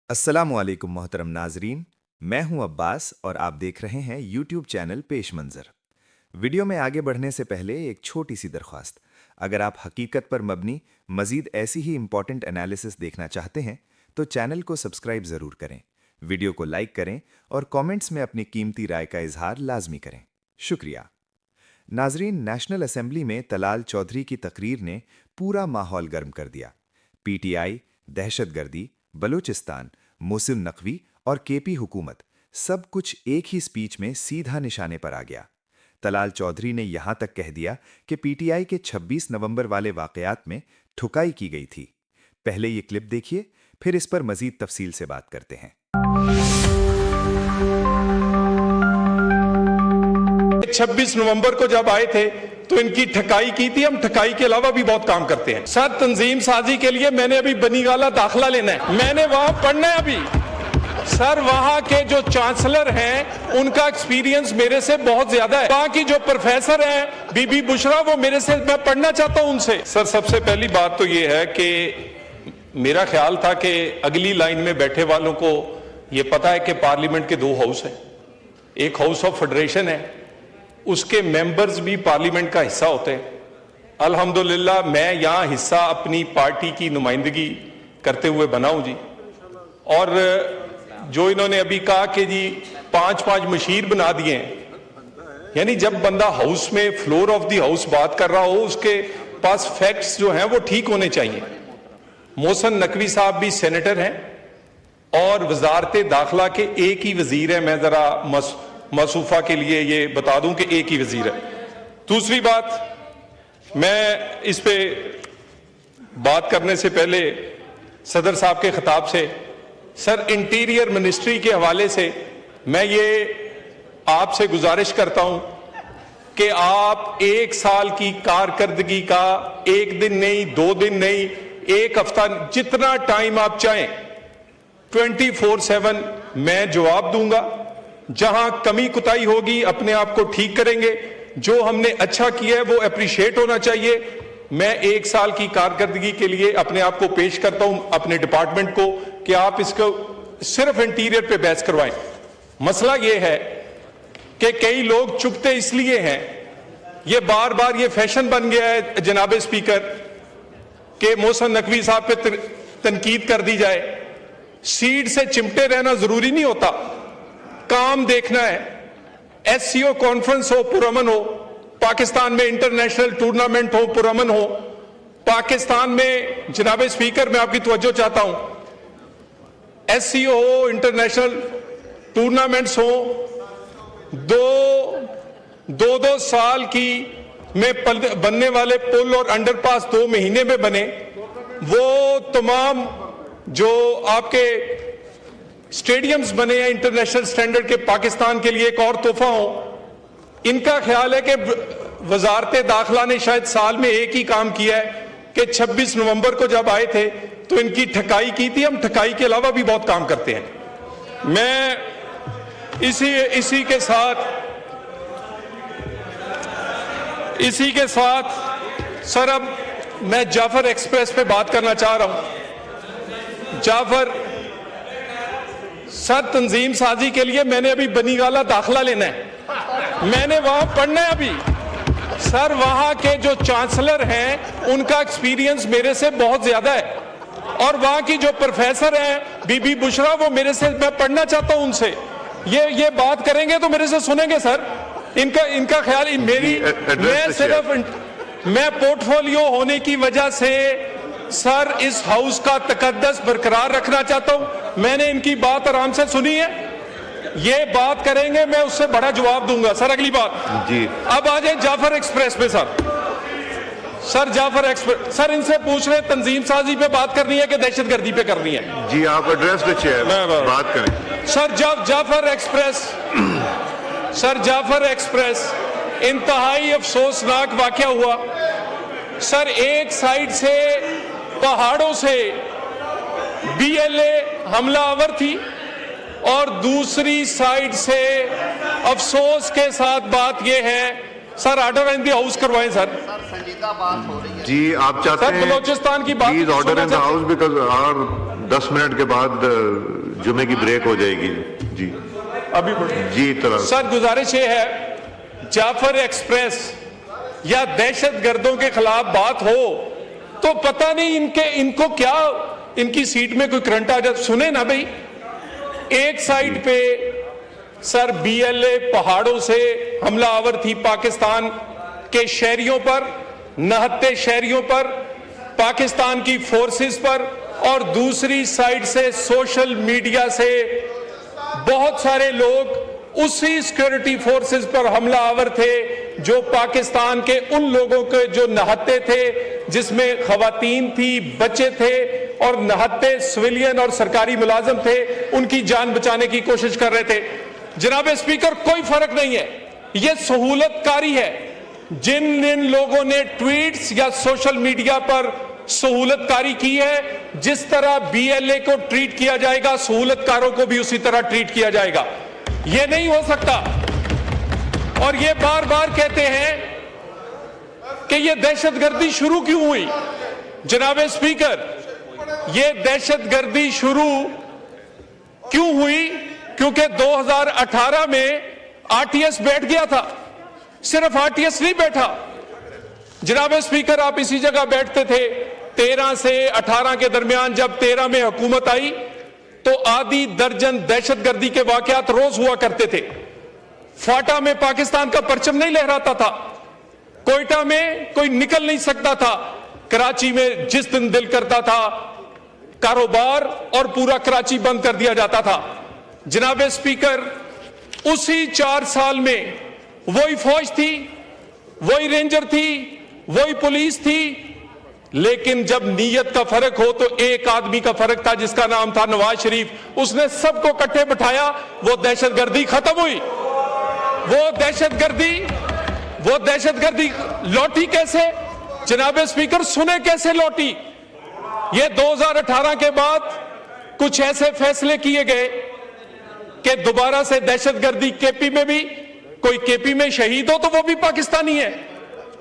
السلام علیکم محترم ناظرین، میں ہوں عباس اور آپ دیکھ رہے ہیں یوٹیوب چینل پیش منظر۔ ویڈیو میں آگے بڑھنے سے پہلے ایک چھوٹی سی درخواست۔ اگر آپ حقیقت پر مبنی مزید ایسی ہی امپورٹنٹ انالیسس دیکھنا چاہتے ہیں تو چینل کو سبسکرائب ضرور کریں، ویڈیو کو لائک کریں اور کامنٹس میں اپنی قیمتی رائے کا اظہار لازمی کریں۔ شکریہ۔ ناظرین، نیشنل اسمبلی میں طلال چودھری کی تقریر نے پورا ماحول گرم کر دیا۔ پی ٹی آئی، دہشت گردی، بلوچستان، محسن نقوی اور کے پی حکومت، سب کچھ ایک ہی سپیچ میں سیدھا نشانے پر آ گیا۔ طلال چودھری نے یہاں تک کہہ دیا کہ پی ٹی آئی کے 26 نومبر والے واقعات میں ٹھکائی کی گئی تھی۔ پہلے یہ کلپ دیکھیے، پھر اس پر مزید تفصیل سے بات کرتے ہیں۔ 26 نومبر کو جب آئے تھے تو ان کی ٹھکائی کی تھی۔ ہم ٹھکائی کے علاوہ بھی بہت کام کرتے ہیں سر۔ تنظیم سازی کے لیے میں نے ابھی بنی گالہ داخلہ لینا ہے، میں نے وہاں پڑھنا ہے ابھی سر۔ وہاں کے جو چانسلر ہیں ان کا ایکسپیرینس میرے سے بہت زیادہ ہے۔ وہاں کی جو پروفیسر ہیں بی بی بشرا، وہ میرے سے، میں پڑھنا چاہتا ہوں ان سے سر۔ سب سے پہلی بات تو یہ ہے کہ میرا خیال تھا کہ اگلی لائن میں بیٹھے والوں کو یہ پتا ہے کہ پارلیمنٹ کے 2 ہاؤس ہیں، ایک ہاؤس آف فیڈریشن ہے، اس کے ممبرز بھی پارلیمنٹ کا حصہ ہوتے ہیں۔ الحمدللہ میں یہاں حصہ اپنی پارٹی کی نمائندگی کرتے ہوئے بنا ہوں جی۔ اور جو انہوں نے ابھی کہا کہ جی 5 مشیر بنا دیے ہیں، یعنی جب بندہ ہاؤس میں فلور آف دی ہاؤس بات کر رہا ہو، اس کے پاس فیکٹس جو ہیں وہ ٹھیک ہونے چاہیے۔ محسن نقوی صاحب بھی سینیٹر ہیں اور وزارت داخلہ کے ایک ہی وزیر ہیں۔ میں ذرا موصوفہ کے لیے یہ بتا دوں کہ ایک ہی وزیر ہے۔ دوسری بات، میں اس پہ بات کرنے سے پہلے صدر صاحب کے خطاب سے سر، انٹیریئر منسٹری کے حوالے سے میں یہ آپ سے گزارش کرتا ہوں کہ آپ 1 سال کی کارکردگی کا 1 دن نہیں، 2 دن نہیں، 1 ہفتہ، جتنا ٹائم آپ چاہیں 24/7 میں جواب دوں گا۔ جہاں کمی کوتاہی ہوگی اپنے آپ کو ٹھیک کریں گے۔ جو ہم نے اچھا کیا ہے وہ اپریشیٹ ہونا چاہیے۔ میں 1 سال کی کارکردگی کے لیے اپنے آپ کو پیش کرتا ہوں اپنے ڈپارٹمنٹ کو کہ آپ اس کو صرف انٹیریئر پہ بحث کروائیں۔ مسئلہ یہ ہے کہ کئی لوگ چپتے اس لیے ہیں، یہ بار بار یہ فیشن بن گیا ہے جناب اسپیکر کہ محسن نقوی صاحب پہ تنقید کر دی جائے۔ سیٹ سے چمٹے رہنا ضروری نہیں ہوتا، کام دیکھنا ہے۔ ایس سی او کانفرنس ہو پرامن ہو، پاکستان میں انٹرنیشنل ٹورنامنٹ ہو پرامن ہو، پاکستان میں جناب اسپیکر میں آپ کی توجہ چاہتا ہوں، ایس سی او ہو، انٹرنیشنل ٹورنامنٹس ہو، 2 سال کی میں بننے والے پل اور انڈر پاس 2 مہینے میں بنے، وہ تمام جو آپ کے سٹیڈیمز بنے ہیں انٹرنیشنل سٹینڈرڈ کے، پاکستان کے لیے ایک اور تحفہ ہو۔ ان کا خیال ہے کہ وزارت داخلہ نے شاید سال میں ایک ہی کام کیا ہے کہ 26 نومبر کو جب آئے تھے تو ان کی ٹھکائی کی تھی۔ ہم ٹھکائی کے علاوہ بھی بہت کام کرتے ہیں۔ میں اسی کے ساتھ سر، اب میں جعفر ایکسپریس پہ بات کرنا چاہ رہا ہوں۔ جعفر سر، تنظیم سازی کے لیے میں نے ابھی بنی گالہ داخلہ لینا ہے، میں نے وہاں پڑھنا ہے ابھی سر۔ وہاں کے جو چانسلر ہیں ان کا ایکسپیرینس میرے سے بہت زیادہ ہے، اور وہاں کی جو پروفیسر ہیں بی بی بشرا، وہ میرے سے، میں پڑھنا چاہتا ہوں ان سے۔ یہ بات کریں گے تو میرے سے سنیں گے سر۔ ان کا خیال میں پورٹ فولیو ہونے کی وجہ سے سر اس ہاؤس کا تقدس برقرار رکھنا چاہتا ہوں۔ میں نے ان کی بات آرام سے سنی ہے، یہ بات کریں گے میں اس سے بڑا جواب دوں گا سر۔ اگلی بات جی، اب آ جائیں جعفر ایکسپریس پہ سر۔ جعفر ایکسپریس سر، ان سے پوچھ رہے تنظیم سازی پہ بات کرنی ہے کہ دہشت گردی پہ کرنی ہے؟ جی آپ ایڈریس پہ بات کریں سر۔ جعفر ایکسپریس انتہائی افسوسناک واقعہ ہوا سر۔ ایک سائیڈ سے پہاڑوں سے بی ایل اے حملہ آور تھی، اور دوسری سائیڈ سے افسوس کے ساتھ بات یہ ہے سر، آرڈر ان دی ہاؤس کروائیں سر۔ جی آپ چاہتے ہیں بلوچستان کی بات order in the house because 10 minute के बाद जुमे की ब्रेक हो जाएगी जी। अभी जी तरह सर गुजारिश ये है, जाफर एक्सप्रेस या दहशत गर्दों के खिलाफ बात हो तो पता नहीं इनको क्या, इनकी सीट में कोई करंट आ जाए। सुने ना भाई, एक साइड पे सर बीएलए पहाड़ों से हमलावर थी पाकिस्तान के शहरियों पर, नहत्ते शहरियों पर, पाकिस्तान की फोर्सेस पर, और दूसरी साइड से सोशल मीडिया से बहुत सारे लोग उसी सिक्योरिटी फोर्सेस पर हमलावर थे जो पाकिस्तान के उन लोगों के जो नहत्ते थे, जिसमें खवातीन थी, बच्चे थे, और नहत्ते सिविलियन और सरकारी मुलाजिम थे, उनकी जान बचाने की कोशिश कर रहे थे। जनाब स्पीकर, कोई फर्क नहीं है, यह सहूलतकारी है। जिन लोगों ने ट्वीट्स या सोशल मीडिया पर सहूलतकारी की है, जिस तरह बीएलए को ट्रीट किया जाएगा, सहूलतकारों को भी उसी तरह ट्रीट किया जाएगा। यह नहीं हो सकता। और ये बार बार कहते हैं कि यह दहशतगर्दी शुरू क्यों हुई। जनाब स्पीकर, यह दहशतगर्दी शुरू क्यों हुई? क्योंकि 2018 में आरटीएस बैठ गया था। सिर्फ आरटीएस नहीं बैठा जनाब स्पीकर, आप इसी जगह बैठते थे। 13 से 18 के दरमियान जब 13 में हुकूमत आई तो आधी दर्जन दहशतगर्दी के वाकयात रोज हुआ करते थे। फाटा में पाकिस्तान का परचम नहीं लहराता था, कोयटा में कोई निकल नहीं सकता था, कराची में जिस दिन दिल करता था कारोबार और पूरा कराची बंद कर दिया जाता था। जनाब स्पीकर, उसी 4 साल में वही फौज थी, वही रेंजर थी, वही पुलिस थी, लेकिन जब नीयत का फर्क हो तो एक आदमी का फर्क था जिसका नाम था नवाज शरीफ। उसने सबको इकट्ठे बिठाया, वो दहशतगर्दी खत्म हुई। वो दहशतगर्दी लौटी कैसे जनाब स्पीकर? सुने कैसे लौटी? ये 2018 के बाद कुछ ऐसे फैसले किए गए कि दोबारा से दहशतगर्दी केपी में भी, कोई केपी में शहीद हो तो वो भी पाकिस्तानी है,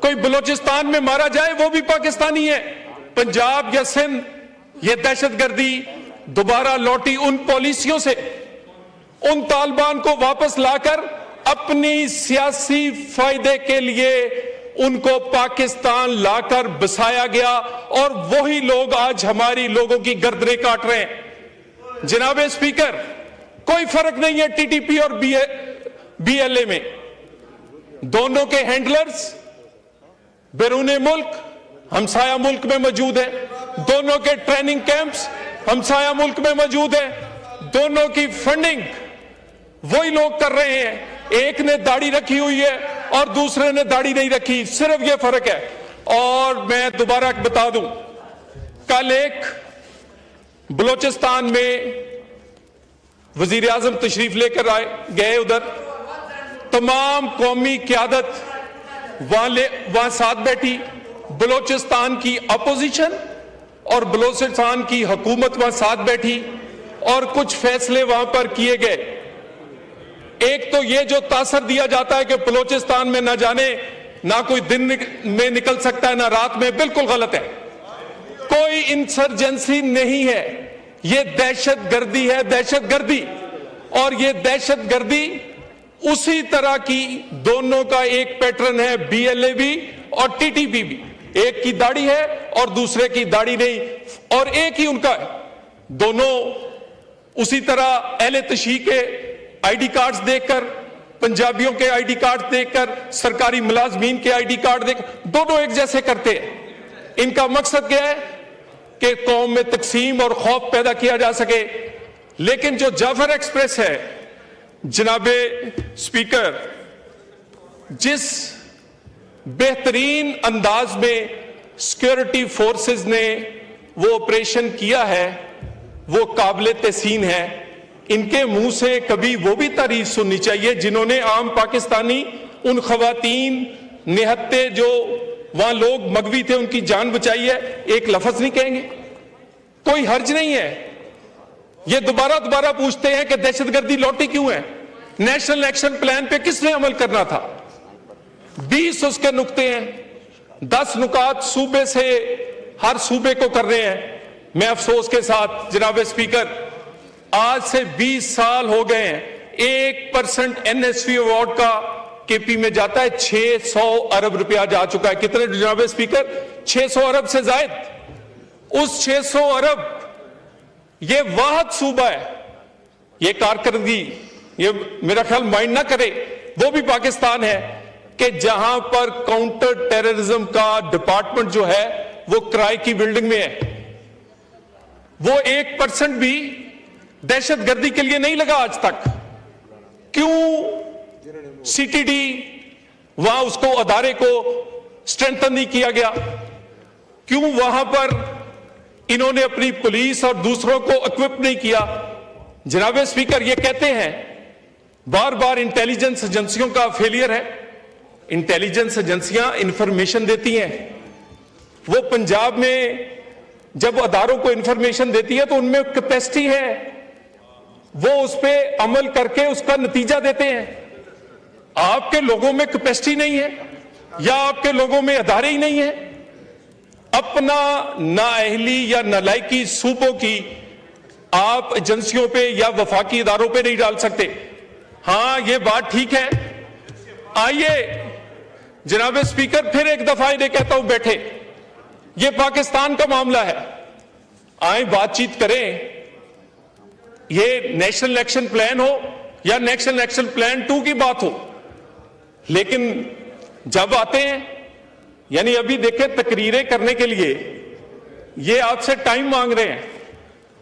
कोई बलूचिस्तान में मारा जाए वो भी पाकिस्तानी है, पंजाब या सिंध, ये दहशतगर्दी दोबारा लौटी उन पॉलिसियों से। उन तालिबान को वापस लाकर अपनी सियासी फायदे के लिए उनको पाकिस्तान लाकर बसाया गया, और वही लोग आज हमारी लोगों की गर्दनें काट रहे हैं। जनाब स्पीकर, कोई फर्क नहीं है टीटीपी और बीएलए में। दोनों के हैंडलर्स बैरूने मुल्क, हमसाया मुल्क में मौजूद है। दोनों के ट्रेनिंग कैंप्स हमसाया मुल्क में मौजूद है। दोनों की फंडिंग वही लोग कर रहे हैं। एक ने दाढ़ी रखी हुई है और दूसरे ने दाढ़ी नहीं रखी, सिर्फ ये फर्क है। और मैं दोबारा बता दूं, कल एक बलूचिस्तान में वजीर आजम तशरीफ लेकर गए, उधर तमाम कौमी क़यादत वहां साथ बैठी, बलूचिस्तान की अपोजिशन और बलूचिस्तान की हुकूमत वहां साथ बैठी, और कुछ फैसले वहां पर किए गए। एक तो ये जो तासर दिया जाता है कि बलूचिस्तान में ना जाने, ना कोई दिन में निकल सकता है ना रात में, बिल्कुल गलत है। कोई इंसर्जेंसी नहीं है, ये दहशतगर्दी है, दहशतगर्दी। और ये दहशतगर्दी उसी तरह की, दोनों का एक पैटर्न है, बीएलए भी और टीटीपी भी। एक की दाढ़ी है और दूसरे की दाढ़ी नहीं, और एक ही उनका है। दोनों उसी तरह अहले तशहीह के आईडी कार्ड्स देखकर, पंजाबियों के आईडी कार्ड देखकर, सरकारी मुलाजमीन के आईडी कार्ड देख, दोनों एक जैसे करते हैं। इनका मकसद क्या है कि कौम में तकसीम और खौफ पैदा किया जा सके। लेकिन जो जाफर एक्सप्रेस है जनाबे स्पीकर, जिस बेहतरीन अंदाज में सिक्योरिटी फोर्सेस ने वो ऑपरेशन किया है, वो काबिल तहसीन है। इनके मुंह से कभी वो भी तारीफ सुननी चाहिए जिन्होंने आम पाकिस्तानी, उन खवातीन निहत्ते जो वहां लोग मगवी थे, उनकी जान बचाई है, एक लफ्ज नहीं कहेंगे। कोई हर्ज नहीं है। ये दोबारा पूछते हैं कि दहशतगर्दी लौटी क्यों है। नेशनल एक्शन प्लान पे किसने अमल करना था? 20 उसके नुक्ते हैं, 10 नुकात सूबे से हर सूबे को कर रहे हैं। मैं अफसोस के साथ जनाब स्पीकर, आज से 20 साल हो गए हैं, 1% एनएसवी अवार्ड का केपी में जाता है, 600 अरब रुपया जा चुका है। कितने जनाब स्पीकर? 600 अरब से जायद। उस 600 अरब, ये वाहद सूबा है, ये कारकर्दगी, ये मेरा ख्याल माइंड ना करे, वो भी पाकिस्तान है कि जहां पर काउंटर टेररिज्म का डिपार्टमेंट जो है वो किराए की बिल्डिंग में है। वो 1% भी दहशतगर्दी के लिए नहीं लगा आज तक। क्यों सीटीडी वहां उसको अदारे को स्ट्रेंथन नहीं किया गया? क्यों वहां पर इन्होंने अपनी पुलिस और दूसरों को इक्विप नहीं किया? जनाब स्पीकर, ये कहते हैं बार बार इंटेलिजेंस एजेंसियों का फेलियर है। इंटेलिजेंस एजेंसियां इंफॉर्मेशन देती हैं, वो पंजाब में जब अदारों को इंफॉर्मेशन देती है तो उनमें कैपेसिटी है, वो उस पर अमल करके उसका नतीजा देते हैं। आपके लोगों में कैपेसिटी नहीं है या आपके लोगों में अदारे ही नहीं है। अपना नाअहली या नालायकी सूबों की आप एजेंसियों पे या वफाकी इदारों पे नहीं डाल सकते। हां, ये बात ठीक है। आइए जनाब स्पीकर, फिर एक दफा इन्हें कहता हूं, बैठे, ये पाकिस्तान का मामला है, आए बातचीत करें। ये नेशनल एक्शन प्लान हो या नेशनल एक्शन प्लान 2 की बात हो, लेकिन जब आते हैं, यानी अभी देखें, तकरीरें करने के लिए ये आपसे टाइम मांग रहे हैं,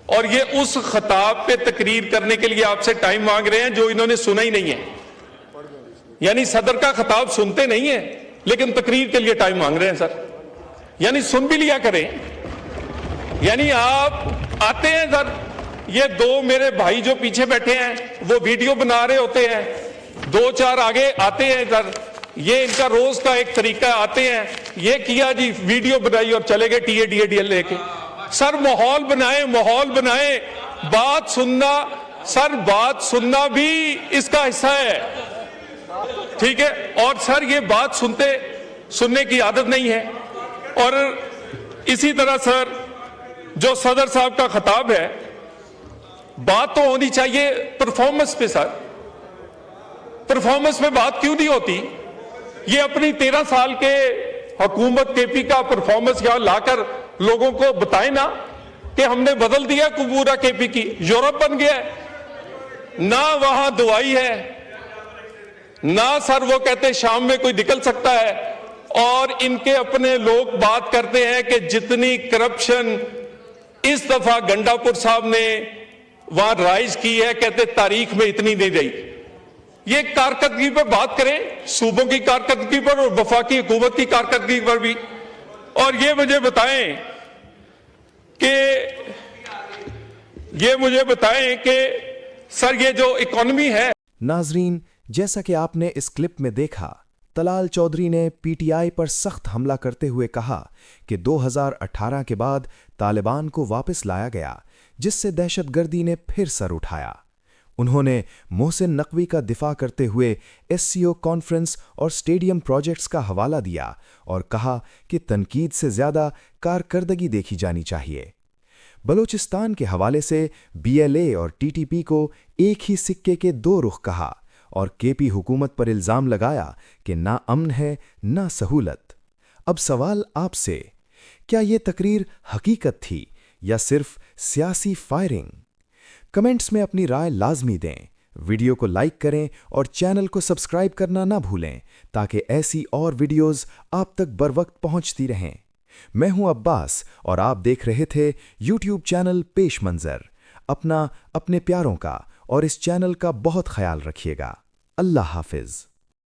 और ये उस खिताब पे तकरीर करने के लिए आपसे टाइम मांग रहे हैं जो इन्होंने सुना ही नहीं है। यानी सदर का खिताब सुनते नहीं है, लेकिन तकरीर के लिए टाइम मांग रहे हैं। सर, यानी सुन भी लिया करें। यानी आप आते हैं सर, ये 2 मेरे भाई जो पीछे बैठे हैं वो वीडियो बना रहे होते हैं, 2-4 आगे आते हैं सर, ये इनका रोज का एक तरीका, आते हैं, ये किया जी, वीडियो बनाई और चले गए टीएडीएल लेके। सर माहौल बनाए, माहौल बनाए, बात सुनना, सर बात सुनना भी इसका हिस्सा है, ठीक है। और सर ये बात सुनने की आदत नहीं है। और इसी तरह सर, जो सदर साहब का खिताब है, बात तो होनी चाहिए परफॉर्मेंस पे। सर, परफॉर्मेंस पे बात क्यों नहीं होती? ये अपनी 13 साल के हुकूमत केपी का परफॉर्मेंस यहां लाकर लोगों को बताए ना कि हमने बदल दिया पूरा केपी की, यूरोप बन गया है ना, वहां दुआई है ना। सर वो कहते शाम में कोई निकल सकता है, और इनके अपने लोग बात करते हैं कि जितनी करप्शन इस दफा गंडापुर साहब ने वहां राइज की है, कहते तारीख में इतनी नहीं रही। ये कारकर्दगी पर बात करें, सूबों की कारकर्दगी पर और वफाकी हुकूमत की कारकर्दगी पर भी। और ये मुझे बताएं कि सर ये जो इकोनॉमी है। नाजरीन, जैसा कि आपने इस क्लिप में देखा, तलाल चौधरी ने पीटीआई पर सख्त हमला करते हुए कहा कि 2018 के बाद तालिबान को वापस लाया गया, जिससे दहशतगर्दी ने फिर सर उठाया। उन्होंने मोहसिन नकवी का दिफा करते हुए एससीओ कॉन्फ्रेंस और स्टेडियम प्रोजेक्ट्स का हवाला दिया और कहा कि तनकीद से ज्यादा कारकर्दगी देखी जानी चाहिए। बलोचिस्तान के हवाले से बीएलए और टीटीपी को एक ही सिक्के के 2 रुख कहा और केपी हुकूमत पर इल्जाम लगाया कि ना अमन है ना सहूलत। अब सवाल आपसे, क्या ये तकरीर हकीकत थी या सिर्फ सियासी फायरिंग? कमेंट्स में अपनी राय लाजमी दें, वीडियो को लाइक करें और चैनल को सब्सक्राइब करना ना भूलें ताकि ऐसी और वीडियोस आप तक बरवक्त पहुंचती रहें। मैं हूं अब्बास और आप देख रहे थे यूट्यूब चैनल पेश मंजर। अपना, अपने प्यारों का और इस चैनल का बहुत ख्याल रखिएगा। अल्लाह हाफिज।